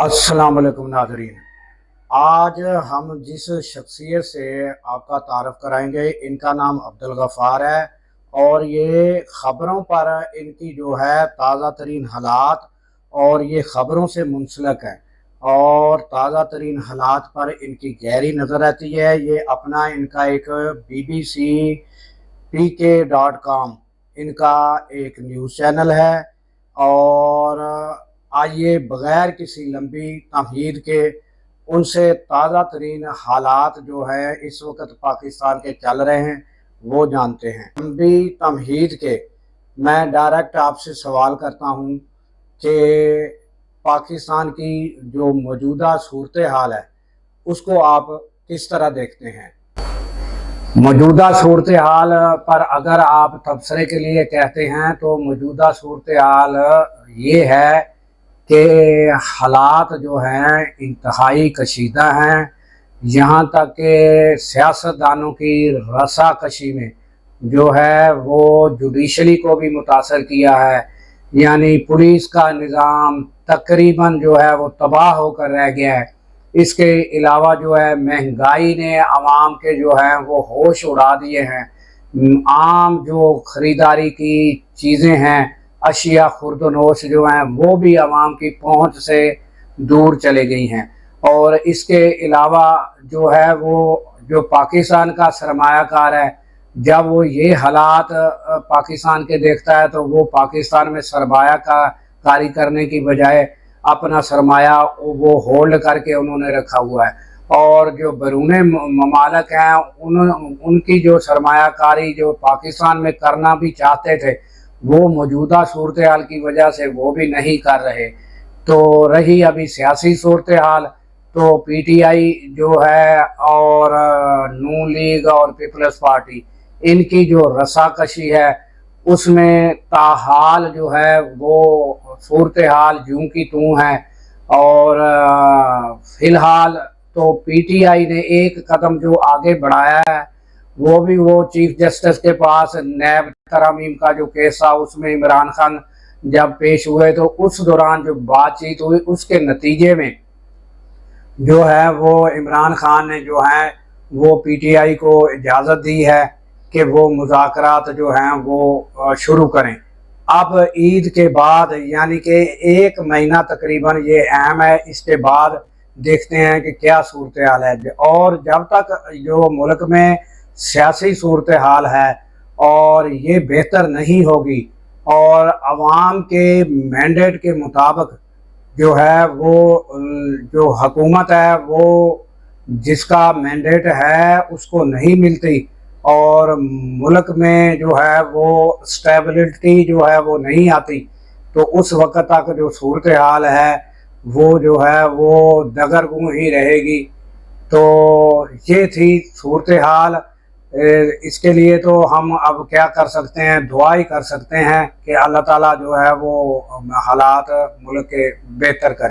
अस्सलाम वालेकुम नाज़रीन। आज हम जिस शख्सियत से आपका तारफ़ कराएंगे, इनका नाम अब्दुल गफ़ार है और ये ख़बरों पर इनकी जो है ताज़ा तरीन हालात और ये ख़बरों से मुंसलक है और ताज़ा तरीन हालात पर इनकी गहरी नज़र रहती है। ये अपना इनका एक bbc.pk.com इनका एक न्यूज़ चैनल है और आइए बग़ैर किसी लंबी तमहीद के उनसे ताज़ा तरीन हालात जो है इस वक्त पाकिस्तान के चल रहे हैं वो जानते हैं। लंबी तमहीद के मैं डायरेक्ट आपसे सवाल करता हूँ कि पाकिस्तान की जो मौजूदा सूरत हाल है उसको आप किस तरह देखते हैं? मौजूदा सूरत हाल पर अगर आप तबसरे के लिए कहते हैं तो मौजूदा सूरत हाल ये है कि हालात जो हैं इंतहाई कशीदा हैं। यहाँ तक कि सियासतदानों की रसाकशी में जो है वो जुडिशरी को भी मुतासर किया है, यानी पुलिस का निज़ाम तकरीबन जो है वो तबाह होकर रह गया है। इसके अलावा जो है महंगाई ने आवाम के जो है वो होश उड़ा दिए हैं। आम जो ख़रीदारी की चीज़ें हैं, अशिया खुर्दनोश जो हैं वो भी आवाम की पहुंच से दूर चले गई हैं। और इसके अलावा जो है वो जो पाकिस्तान का सरमायाकार है, जब वो ये हालात पाकिस्तान के देखता है तो वो पाकिस्तान में सरमाया का कारी करने की बजाय अपना सरमाया वो होल्ड करके उन्होंने रखा हुआ है। और जो बैरून ममालिक हैं उनकी जो सरमायाकारी जो पाकिस्तान में करना भी चाहते थे वो मौजूदा सूरत हाल की वजह से वो भी नहीं कर रहे। तो रही अभी सियासी सूरत हाल, तो पीटीआई जो है और नून लीग और पीपल्स पार्टी इनकी जो रसाकशी है उसमें ताहाल जो है वो सूरत हाल यूं की तूं है। और फ़िलहाल तो पीटीआई ने एक कदम जो आगे बढ़ाया है वो भी वो चीफ जस्टिस के पास नैब तरामीम का जो केस था उसमें इमरान खान जब पेश हुए तो उस दौरान जो बातचीत हुई उसके नतीजे में जो है वो इमरान खान ने जो है वो पीटीआई को इजाज़त दी है कि वो मुज़ाकरात जो हैं वो शुरू करें। अब ईद के बाद यानी कि एक महीना तकरीबन ये अहम है, इसके बाद देखते हैं कि क्या सूरत हाल है। और जब तक जो मुल्क में सियासी सूरत हाल है और ये बेहतर नहीं होगी और अवाम के मैंडेट के मुताबिक जो है वो जो हुकूमत है वो जिसका मैंडेट है उसको नहीं मिलती और मुल्क में जो है वो स्टेबिलिटी जो है वो नहीं आती, तो उस वक्त तक जो सूरत हाल है वो जो है वो दगरगूं ही रहेगी। तो ये थी सूरत हाल। इसके लिए तो हम अब क्या कर सकते हैं, दुआ ही कर सकते हैं कि अल्लाह ताला जो है वो हालात मुल्क के बेहतर करे।